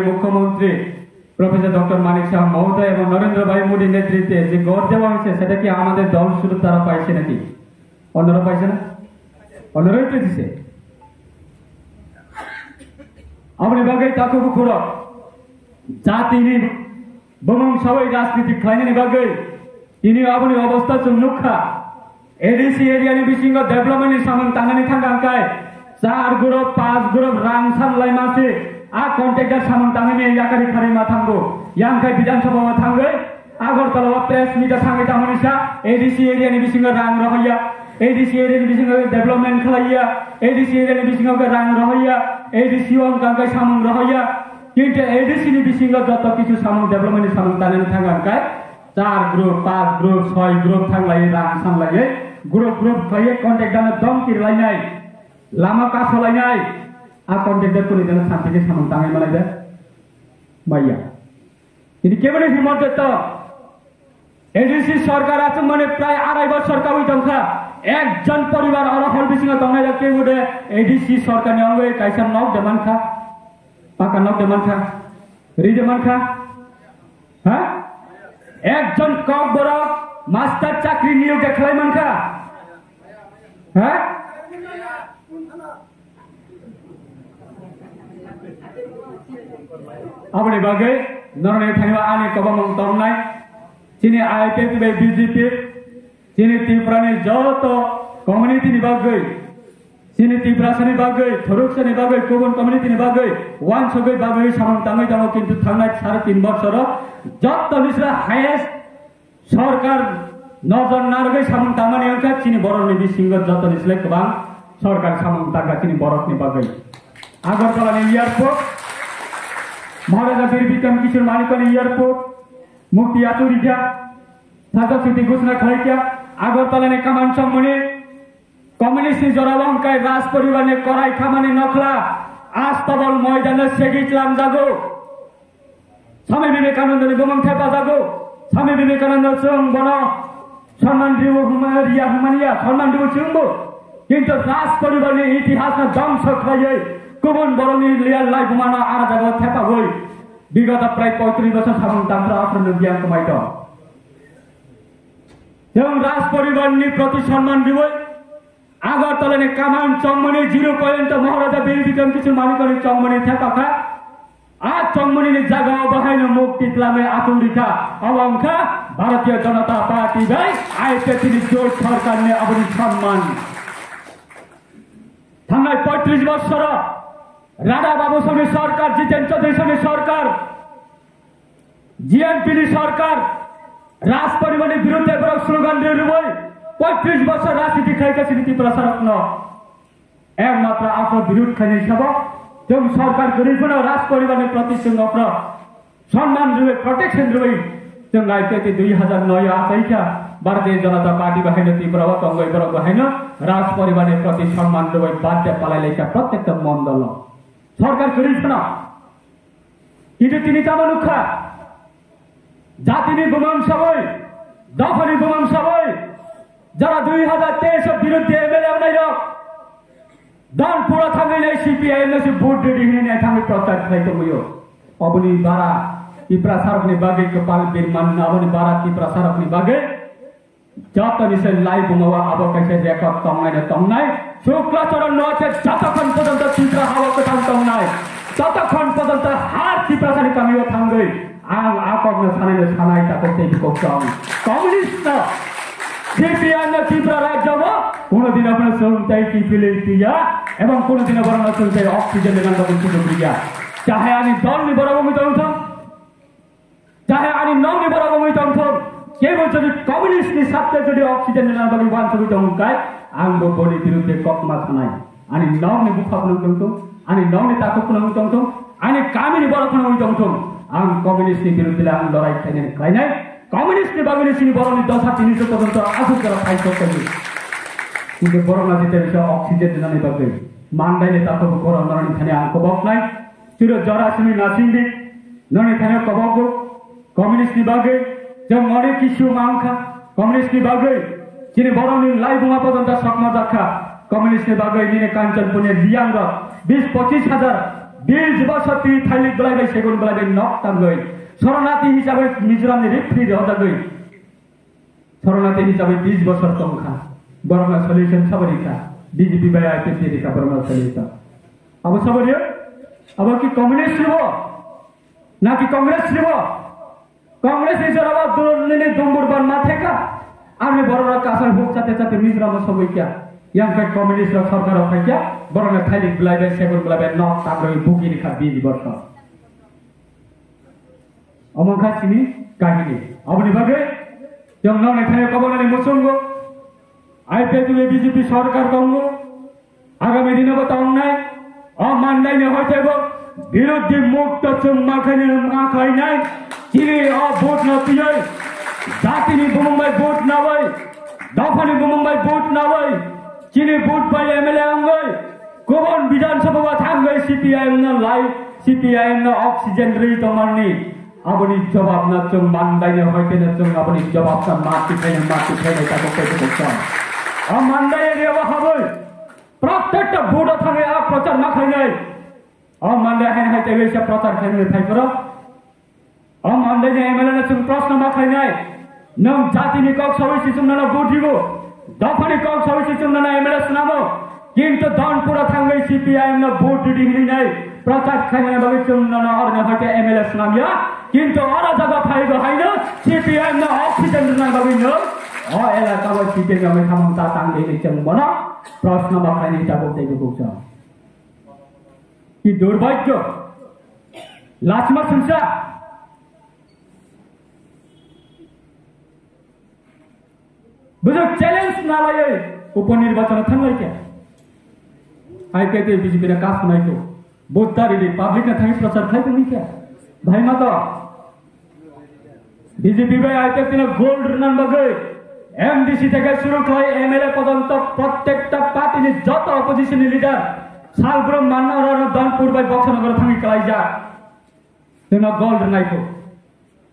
মুখ্যমন্ত্রী professor doctor মানিক শাহ মহোদয় এবং নরেন্দ্র ভাই মোদীর নেতৃত্বে যে গড় দেওয়া হয়েছে সেটা কি আমাদের দল শুধু তারা পাইছে নাকি অন্যরা পাইছে না? অন্যরাই তো দিছে। আপনি বাগে তাকে খুঁড়ো যা তিনি বমন সবাই রাজনীতি খাইনি বাগে তিনি আপনি অবস্থা চুন্নুখা এডিসি এরিয়ানি বিশিঙ্গ ডেভেলপমেন্ট সামান তাঙ্গানি থাঙ্গাঙ্কায় 4 গ্রুপ 5 গ্রুপ রাং সানলাই মাসে आ कॉन्ट्रैक्टर सामान तांगे याकारी खारी मा थांगो यांखाय विधानसभा मा थांगे आगरतला प्रेस मीटा थांगे तामनिसा एडीसी एरिया नि बिसिंग रांग रहैया एडीसी एरिया नि बिसिंग डेभलपमेन्ट खालाइया एडीसी एरिया नि बिसिंग रांग रहैया एडीसी वन कांगाय सामान रहैया किन्तु एडीसी नि बिसिंग जत किछु सामान डेभलपमेन्ट सामान ताने थांगांखाय 4 ग्रुप 5 ग्रुप 6 ग्रुप थांलाय रां सानलाय ग्रुप ग्रुप खाय कॉन्ट्रैक्टर दम किरलायनाय लामा कासलायनाय आ कॉन्ट्रैक्टर को निधन शांति के सामान तांगे मलाई दे भैया ini केवल हिम्मत तो एडीसी सरकार আছে মানে প্রায় 2.5 বছর কাবই দংখা একজন পরিবার অরহল বিসিং দংনাই কে গুডে এডিসি সরকার নিয়ঙ্গে কাইসা নক দেমান খা পাকা নক দেমান খা রি দেমান খা হ্যাঁ একজন কক বড় মাস্টার চাকরি নিয়োগ দেখাই মান খা হ্যাঁ अपने बागे नरने थांगा आने कबामं तमनाय चिनि आईपीपी बे बीजेपी चिनि त्रिपुरानि जत कम्युनिटी नि बागे चिनि त्रिपुरानि बागे थरुकसानि बागे गुबुन कम्युनिटी नि बागे वान सगै बागे सामान तांगाय दङ किन्तु थांनाय 3.5 बछर जत निस्रा हाईएस्ट सरकार नजर नारगै सामान तांगानि अंका चिनि बरनि बिसिंग जत निस्ले गोबां सरकार सामान तांगा चिनि बरनि बागे आगरतलानि एयारपोर्ट महाराजा वीर विक्रम किशोर मानिकनी एयरपोर्ट मुक्ति आचुरिया थाका सिटी घोषणा खाइया आगरतला ने कमान सम्मने कम्युनिस्ट जरावंकाय राज परिवार ने कराई खामाने नखला आज तबल मैदान सेगिचलाम जागो स्वामी विवेकानंद ने बमन थेपा जागो स्वामी विवेकानंद जों बन सम्मान दिउ हुमारिया हुमानिया सम्मान दिउ चुंबो किन्तु राज परिवार ने इतिहास न ध्वंस खाइए गुबुन बरनि लियाल लाई बुमाना आरा जागा थेपा गई विगत प्राय 35 बछर सामान तांग्रा आफ्नो ज्ञान कमाइट एवं राज परिवार नि प्रति सम्मान दिवै आगरतला ने कामान चंगमनी 0 पॉइंट महाराजा वीर विक्रम किशोर मानिकनी चंगमनी थेपा खा आ चंगमनी ने जागा बहाइन मुक्ति इस्लामे आतुरिका अवंखा भारतीय जनता पार्टी भाई आइते तिनी जोर सरकार ने अपनी सम्मान थांगाय 35 बछर राधा बाबू स्वामी सरकार जितेन्द्र चौधरी स्वामी सरकार जीएनपी सरकार राज परिवार विरुद्ध स्लोगान दिए 35 वर्ष राजनीति खाएका नीति प्रसारक न एकमात्र आफ्नो विरोध खाने सब जो सरकार गरीब राज परिवार प्रति सम्मान रुए प्रोटेक्शन रुए जों 2009 आशा भारतीय जनता पार्टी बहाइन त्रिपुरा कंगई बर बहाइन राज परिवार प्रति सम्मान रुए बाध्य पालाइलेका प्रत्येक मण्डल सरकार गरीब किन्तु तिनी तामानुखा जातिनि गुमाम सबै दफानि गुमाम सबै जरा 2023 विरुद्ध एमएलए बनाइर दान पुरा थांगैले सीपीआई ने भोट देदि हिने थांगै प्रचार खाइदोयो अबनि बारा ती प्रसारकनि बागे कपाल बिरमान अबनि बारा ती प्रसारकनि बागे जत निसे लाइभ बुमावा अब कैसे रेकर्ड तंगनाय शुक्लाचरण नथे जतखन पर्यन्त चित्र हावको तंगनाय ततखन पर्यन्त हार ती प्रसारकनि कमियो थांगै आं आकर्न सानाय सानाय ताको कम कम्युनिस्ट सीपीआई न त्रिपुरा राज्यमा कोनोदिन पनि सुनताई टिपिले दिया एवं कोनोदिन बरन सुनताई अक्सिजन लेगान बगुन दिया चाहे आनी दल नि बराबर मिताउँछ चाहे आनी नौ नि बराबर मिताउँछ केवल जदि कम्युनिस्ट नि साथै जदि अक्सिजन लेगान बगुन वान मिताउँछ काय आंगो बडी विरुद्ध ककमा छनाय आनी नौ नि बुखा मिताउँछ आनी नौ नि ताको मिताउँछ आनी कामिनी बराबर मिताउँछ आं कम्युनिस्ट नि विरुद्ध आं लडाई छैन खाइनाय कम्युनिस्ट बागले सिनी बरनी दशा 300 पर्यन्त आफू गरेर खाइसक्यो किन्तु बरना जिते अक्सिजन दिनानै बागै मान्दाइले ताको कोरा नरनी थाने आंको बक्नाय चिरो जरासिमी नासिंदी नरनी थाने कबको कम्युनिस्ट बागै जो मरे किसु मांखा कम्युनिस्ट बागै चिने बरनी लाइभ बुमा पर्यन्त सकमा जाखा कम्युनिस्ट बागै निने काञ्चन पुने लियांग 20-25 हजार 20 বছর তুই থাইলিক বলাইবে সেগুন বলাইবে নকটাম গই শরণার্থী হিসাবে মিজোরামে রিফ্রি হতা গই শরণার্থী হিসাবে 20 বছর তমখা বরমা সলিউশন সবরিকা বিজেপি বাই আইপিপি রিকা বরমা সলিউশন अब सबरियो अब कि कम्युनिस्ट लिबो ना कि कांग्रेस लिबो कांग्रेस हिजोर अब दुरने दुम्बुर बन माथे का आर्मी बररा कासर होक चाते चाते मिजोराम सबै क्या yang kai komunis र सरकार अफाइ क्या बरना थाइलिक बुलाइबे सेगुन बुलाइबे न ताग्रै बुकी रिखा 20 वर्ष अमखा सिनी काहिनी अबनि बागे जों ननै थायो कबनानि मुसुंगो आइपिपि बिजेपि सरकार दंगो आगामी दिनाव तांनाय अमानलाइनो हयथाबो बिरोधी मुक्त चुम्मा खाइनो माखाइनाय चिरि अ भोट नपियै जातिनि बुमुंबाय भोट नावै दफानि बुमुंबाय भोट नावै चिनि भोट बाय एमएलए आंगै गुबुन विधानसभा थांगै सीपीआईएम न लाई सीपीआईएम न अक्सिजेन रि तमारनि आबनि जवाब न जों मानदायनो हयथेनो जों आबनि जवाब न माति खाइनो ताको पेटो अमानदाय रेवा हाबै प्रत्येकटा भोट थांगे आ प्रचार माखाइनाय अमानदाय हाय हाय तेवेसा प्रचार खाइनो थाइफोर अमानदाय एमएलए न जों प्रश्न माखाइनाय नों जातिनि कक सबै सिसुमना भोट दिगो दफानि कक सबै सिसुमना एमएलए सुनामो किन्तु दानपुरा थांगै सीपीआईएम न भोट दिदिनै प्रचार खाइनो बागै जोंना हरने हयते एमएलए सुनामिया किन्तु अरा जग्गा फाइगो हैन सीपीआईएम न अक्सिजेन न बागै न अ एलाकाबो सीपीआईएम न थामता तांगै जों बना प्रश्न माखाइनि ताबो तेगो बुक्छ कि दुर्भाग्य लाचमा संसा बुझो চ্যালেঞ্জ না लायै उपनिर्वाचन थांगै क्या आइपिपि बिजेपि रा कास नाइको बोद्दारिले पब्लिक ना थांगै प्रचार खाइ पनि क्या भाइ मा त बिजेपि बाय आइपिपि ना गोल्ड रन बगै एमडीसी থেকে শুরু করে এমএলএ পর্যন্ত প্রত্যেকটা পার্টিনি যত অপোজিশন লিডার সালগ্রাম মান্নার দানপুর বাই বক্সনগর থামি কালাই যা তেনা গোল্ড নাইকো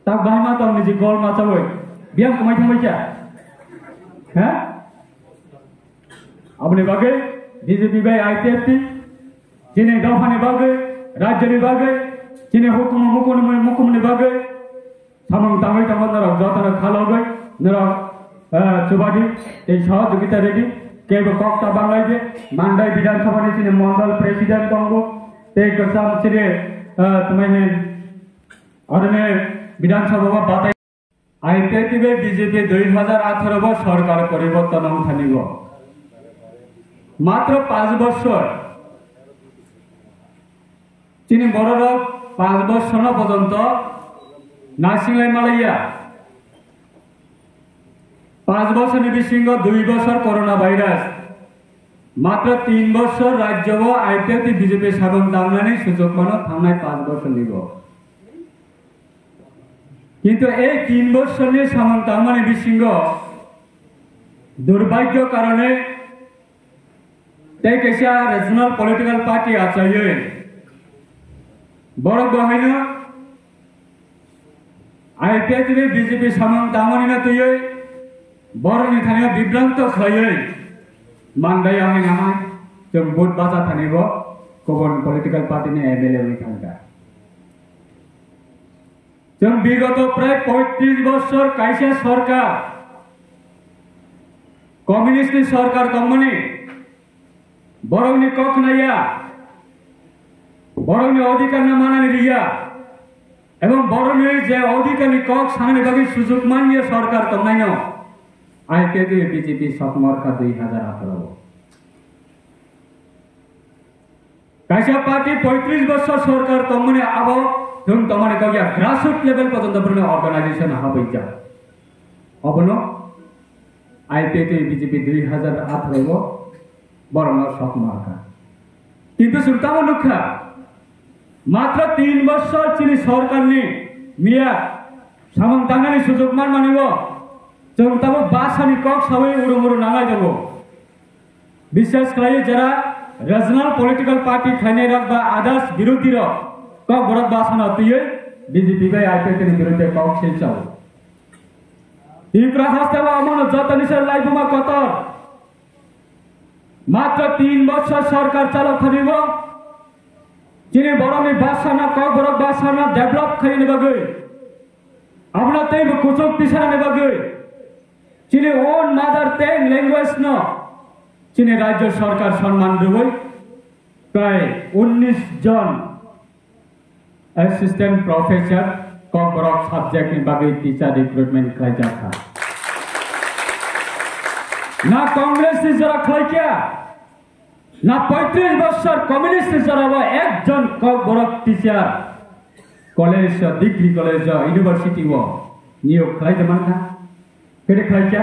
তা ভাইমা তো নিজে গোল মাচাবই বিয়াম কমাই থামই क्या হ্যাঁ আপনি বাগে বিজেপি বাই আইপিএফটি যিনি দফানি বাগে রাজ্যনি বাগে যিনি হুকুম মুকুমনি বাগে সামং তামই তামনার যতনা খালগৈ নরা चुबाडी এই সহযোগিতা রেডি কেবো কক্তা বাংলাদেশে মান্ডাই বিধানসভা নিচিনে মন্ডল প্রেসিডেন্ট দঙ্গো তে গসাম চিরে তুমি অরনে বিধানসভা বাতাই আইপিপি বিজেপি 2018 সরকার পরিবর্তন থানিব মাত্র 5 বছর চিনি বড়র 5 বছর পর্যন্ত নাসিংলাই মালাইয়া 5 বছর নিবিসিংহ 2 বছর করোনা ভাইরাস মাত্র 3 বছর রাজ্য আইপিপি বিজেপি সাগন দামনানি সুযোগ মানো থামনায় 5 বছর নিব কিন্তু এই 3 বছর নিয়ে সাগন দামনানি বিসিংহ দুর্ভাগ্য কারণে তাই কেসা রিজনাল পলিটিক্যাল পার্টি আচাইয়ে বড় গহীন आईपीपी बीजेपी सामन दामनी ना तुये बरनि थानिया विभ्रांत खायै मानदाय आहाय नामा जों भोट बाजा थानिबो गुबुन पलिटिकल पार्टीनि एमएलए नि थांगा जों विगत प्राय 35 बছর कायसा सरकार कम्युनिस्ट नि सरकार दंमोनि बरंनि कक नाया बरंनि अधिकार ना मानानि रिया एवं बरंनि जे अधिकारनि कक साननि बागै सुजुग मानिया सरकार दंनायनो आईपीपी बीजेपी सकमरखा 2018 कायसा पार्टी 35 बছর सरकार दंमोनि अब जों तमाने गया ग्रासरूट लेवल पर्यंत बरनो अर्गानाइजेशन हाबै जा अबनो आईपीपी बीजेपी 2018 बरनो सकमरखा किन्तु सुरतामा लुखा मात्र 3 बছর चिनि सरकारनि मिया सामं दांगानि सुजुग मान मानिबो जों ताबो बासानि कक सबै उरुमुरु नांगाय दबो विशेष खालाय जरा रीजनल पॉलिटिकल पार्टी खाने रखबा आदर्श विरोधी र कक बरक बासना तुये बीजेपी बाय आईपीपी नि विरुद्ध कक सेचाउ तीव्र हस्तावा अमन जतनिसर लाइफमा कतर मात्र 3 बছর सरकार चालक थानिबो Cini borami basana kau borok basana develop kali ni bagai. Abna tei berkucuk pisana ni bagai. Cini own mother tongue language no. Cini Rajya Sarkar সম্মান দেবই প্রায় 19 জন assistant professor kau borok subject ni bagai teacher recruitment kerja था. Na Congress ni jara khlai kya? Na 35 বছর communist জরাব একজন বড় teacher college degree college university ও নিয়োগ খাই দেমান না কেটে খাইছা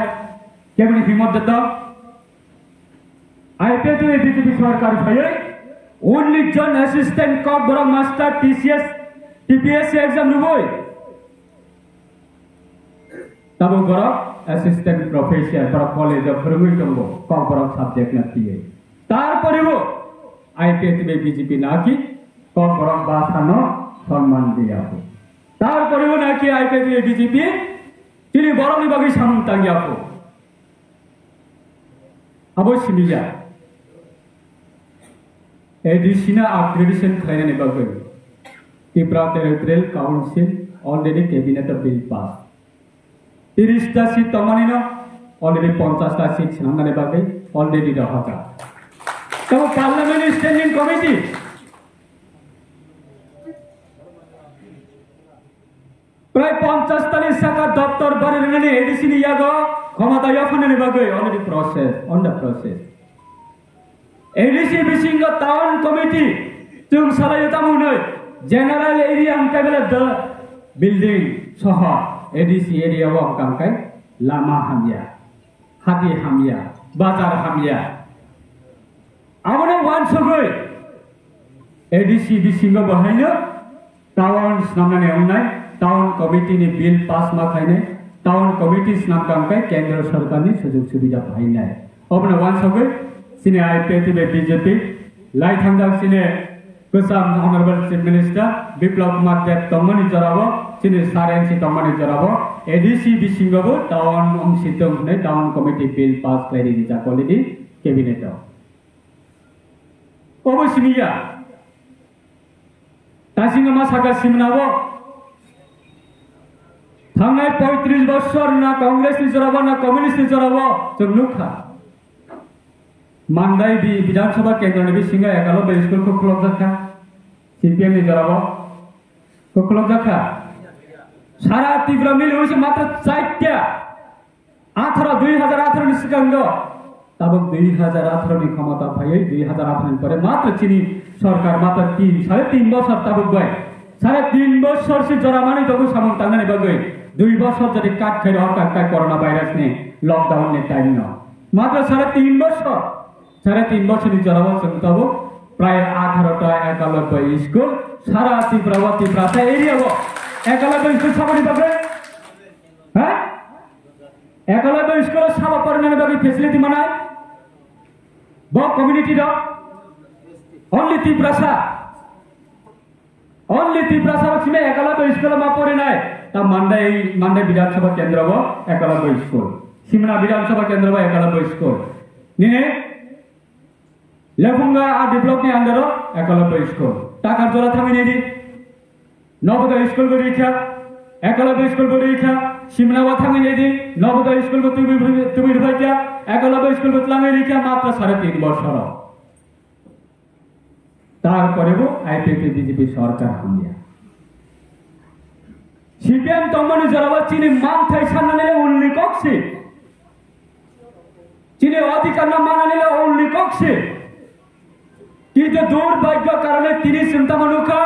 কেমনি হিমত দত আইপিএস বিজেপি সরকার ভাই 19 জন অ্যাসিস্ট্যান্ট বড় মাস্টার টিসিএস টিপিএস এক্সাম রুবই তবে বড় অ্যাসিস্ট্যান্ট প্রফেসর বড় কলেজ ফরমুই দঙ্গ বড় সাবজেক্ট না দিয়ে তারপরেও আইপিএস বিজেপি নাকি কম বরং বাসানো সম্মান দিয়া হো তারপরেও নাকি আইপিএস বিজেপি তিনি বরং বাকি সামন তাঙ্গিয়া হো অবশ্যই মিলা এডিশনা আপগ্রেডেশন খাইনে বাকি Tripura territorial council already cabinet bill pass 30টা সিট তমানিনো অলরেডি 50টা সিট সামনে বাকি অলরেডি রহাতা तो पार्लियामेंट स्टैंडिंग कमिटी प्राय 50 शाखा दफ्तर बानायनानै एडिसि नि यागो क्षमता याफानानै बागै already process on the process ADC बिसिंग टाउन कमिटी जों सालायता मुनै जनरल एरिया अंकाबेला द बिल्डिं सह एडिसि एरिया व अंकाय लामा हामिया हाति हामिया बाजार हामिया आमने वन सगै एडिसि बिसिंग बहायनो टाउन नामनानै उनाय टाउन कमिटी नि बिल पास मा खायने टाउन कमिटी नाम कामकाय केंद्र सरकारनि सुजुग सुबिदा बाहायनाय अबने वन सगै सिने आईपीएस बीजेपी लाई थांगा सिने गोसाम honourable chief minister Biplab Kumar Deb तमनि जराबो सिने सारेंसि तमनि जराबो एडिसि बिसिंगबो टाउन अंसितम ने टाउन कमिटी बिल पास खायनि जा क्वालिटी कैबिनेट অবশ্যই মিয়া তাসিংগা মাসাকা সিমনাবো থাংনাই 35 বছর না কংগ্রেস নি জরাবো না কমিউনিস্ট নি জরাবো जों नुखा मानदाय विधानसभा केंद्र नि बिसिंगा एकालो बे स्कुल को क्लब जाखा सीपीएम नि जराबो को क्लब जाखा सारा त्रिपुरा मिले হইছে মাত্র 4টা 18 2018 नि सिगांगो तब 2018 नि क्षमता भाई 2018 परे मात्र चीनी सरकार मात्र 3.5 बছর तब गए 3.5 बছर से जरा माने तब सामन तांगने बगै 2 बছর जदि काट खाइ रहका का कोरोना भाइरस ने लॉकडाउन ने टाइम न मात्र 3.5 बছর 3.5 बছर नि जरा बছर तब प्राय 18 टा एकालब्य स्कुल सारा त्रिपुरा एरिया वो एकालब्य स्कुल सामने बगै हैं एकालब्य स्कुल साबा परमाने बगै फैसिलिटी मानाय बो कम्युनिटी द ओनली त्रिपुरा में एकालब्य स्कुल मा परे नाय ता मानदाय विधानसभा केंद्र वो एकालब्य स्कुल सिमना विधानसभा केंद्र वो एकालब्य स्कुल निने लेफुंगा आ डेभलप नि अंदर एकालब्य स्कुल टाकार जरा थामि नेदि नवोदय स्कुल को रेखा एकालब्य स्कुल को रेखा सिमना वा थामि नेदि नवोदय स्कुल को तुमि रुफाइया एकालब्य स्कुल को तलाङै रेखा मात्र 3.5 বছর তারপরেও আইপিএস বিজেপি সরকার হামিয়া সিপিএম তমনি জরাবা চিনি মান থাই সামনে উল্লি কক্সি চিনি অধিকার না মানানিলে উল্লি কক্সি কিন্তু দুর্ভাগ্য কারণে তিনি চিন্তা মানুকা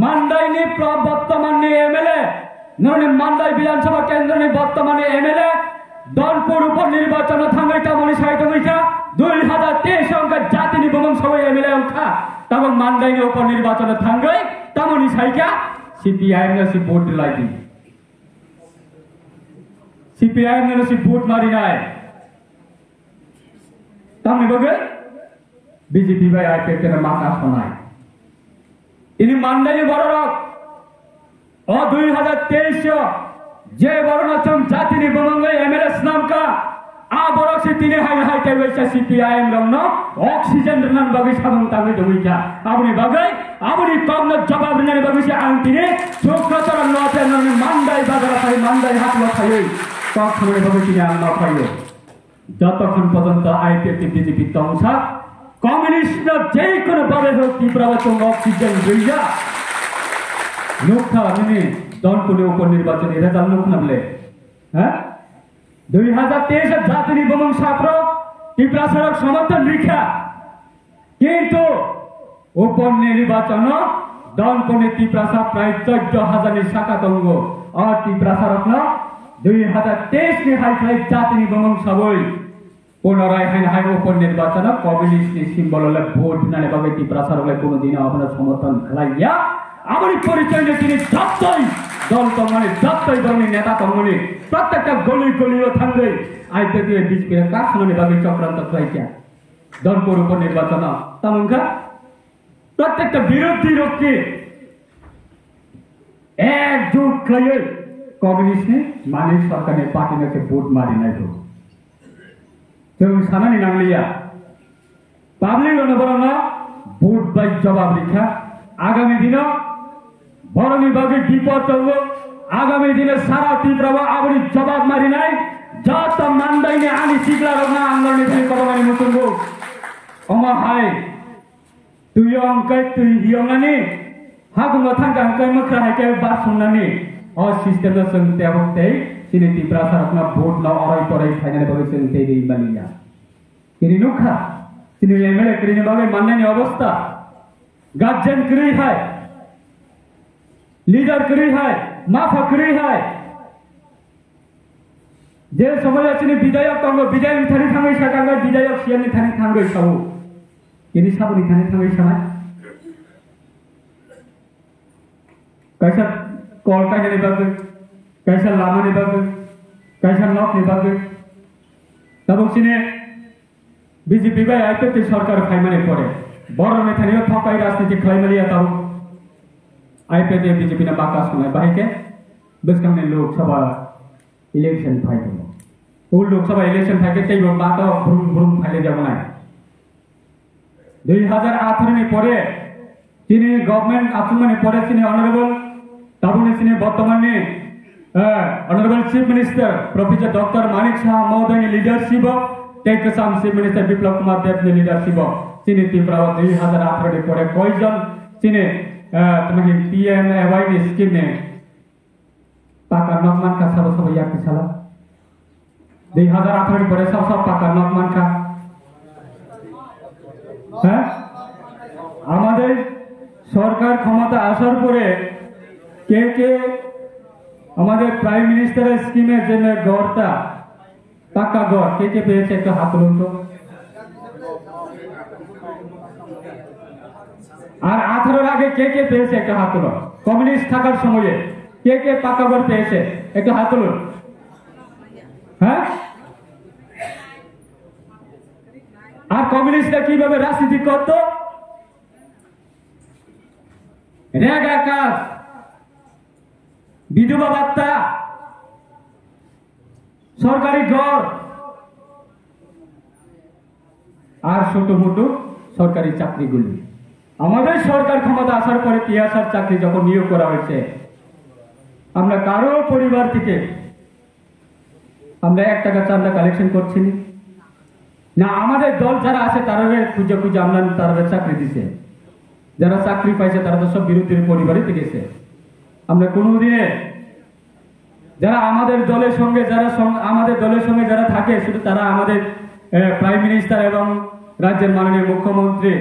মান্দাইনি বর্তমানে এমএলএ ননে মান্দাই বিধানসভা কেন্দ্রনি বর্তমানে এমএলএ দলপুর উপনির্বাচন থাঙ্গাই তামনি সাহিত্য হইছা 2023 অঙ্ক জাতিনি বমন সবাই এমএলএ অঙ্কা तब मानदाय उपनिर्वाचन थांगै तमनि साइका सीपीआईएम ने सी वोट दिलाइदि सीपीआईएम ने सी वोट मारिनाय तमनि बगै बीजेपी बाय आईपीएस के माथा सनाय इनि मानदाय बररक ओ 2023 जे बरनचम जातिनि बमंगै एमएलए नाम का Aborok si tini hai tewesa CPIM lomno oksigen renan bagi sabung tabi dewika. Abuni bagai abuni komna jawab renan bagi si antine sokrataran lote nani mandai bagara pai mandai hat lo khai. Kok khamne bagi tini amma phayo. যতক্ষণ পর্যন্ত IPFT BJP তংসা communist যে কোনো ভাবে হোক তীব্রবতম oxygen লইয়া লোকটা মানে দলপুরে উপনির্বাচনী result লোক নামলে হ্যাঁ 2023 জাতীয় নিবন্ধন ছাত্র ত্রিপুরা সড়ক সমর্থন লিখা কিন্তু উপনির্বাচন দলপুরে ত্রিপুরা প্রায় 14,000 শাখা তঙ্গ আর ত্রিপুরা সড়ক 2023 में हाई जाति निबंधन सबई पुनराय हाई उपनिर्वाचन कम्युनिस्ट सिम्बल भोट नाने बागे ত্রিপুরা সরকার কোনদিন আপনার সমর্থন খালাইয়া আমারই পরিচয় তিনি যতই দল তঙ্গনে যতই দলের নেতা তঙ্গনে প্রত্যেকটা গলি গলিও থাকবে আইপিএফ বিজেপির কাছনে বাগে চক্রান্ত খাইয়া দলপুর উপনির্বাচন তামুনকা প্রত্যেকটা বিরোধী রক্ষে একজোট খাইয়ে कम्युनिस्ट ने मानिक सरकार ने पार्टी में से वोट मारी नहीं तो सामान्य नाम लिया पब्लिक बरना वोट बाई जवाब लिखा आगामी दिन बरनी बागे विपद हो आगामी दिन सारा तीव्र आबरी जवाब मारी नहीं जत मानदाई ने आनी सिगला रगना आंदोलन ने कबगानी मुसुंगो अमा हाय तुय अंकै तुय हियंगानी हागु मथांगा अंकै मखरा है के बात सुननानी और सिस्टम संगते वक्त सिने ত্রিপুরা सरकना वोट न अराई पराई फाइनल बागे संगते दी बनिया किनी नुखा सिने एमएलए किनी बागे मानने अवस्था गार्जियन करी है लीडर करी है माफा करी है जे समय आछिने विधायक तंग विधायक थानी थांगै साकांगा विधायक सियानि थानी थांगै साबु किनी साबुनि थानी थांगै सामा कैसा कॉल का नहीं बाग कैसा लामा नहीं बाग कैसा नॉक नहीं बाग तब उसने बीजेपी का आईपीएफ सरकार फाइमाने पड़े बड़ में थानियो थकाई राजनीति खाइमलिया तब आईपीएफ बीजेपी ने बाका सुनाय भाई के बसकम ने लोकसभा इलेक्शन फाइट वो लोकसभा इलेक्शन फाइट के तेई बाका भ्रुम भ्रुम फाइले जाबनाय 2018 में पड़े तिनी गवर्नमेंट आचुमाने पड़े तिनी ऑनरेबल ताबुने सिने वर्तमान में honourable chief minister professor doctor Manik Shah महोदय ने लीडरशिप टेक साम चीफ मिनिस्टर विप्लव कुमार देव ने लीडरशिप सिने तीव्र 2018 में पड़े कयजन सिने तुम्हें पीएमएवाई ने स्कीम ने पाका नकमान का सब याद किसाला 2018 में पड़े सब पाका नकमान का हैं আমাদের সরকার ক্ষমতা আসার পরে के हमारे प्राइम मिनिस्टर स्कीमे जन्य गौरता पक्का गौर के पेয়েছে একটা হাত তুলুন তো আর 18 আগে কে পেয়েছে একটা হাত তুলুন কমিউনিস্ট থাকার সময়ে কে পাকা গৌর পেয়েছে একটা হাত তুলুন হ্যাঁ আর কমিউনিস্টরা কিভাবে রাজনীতি করত রেগা কাজ विधवा भाता सरकारी घर और छोटो मोटो सरकारी चाकरीगुली हमारे सरकार क्षमता आसार पर टीआरआर चाकरी जब नियोग करा হয়েছে আমরা কারো পরিবার থেকে আমরা 1 টাকা চাঁদা কালেকশন করছি না আমাদের দল যারা আছে তারারে খুঁজে খুঁজে আমরা তারারে চাকরি দিছে যারা চাকরি পাইছে তারা তো সব বিরোধীর পরিবারই থেকেছে আমরা কোনদিনে যারা আমাদের দলের সঙ্গে যারা থাকে শুধু তারা আমাদের প্রাইম মিনিস্টার এবং রাজ্যের মাননীয় মুখ্যমন্ত্রী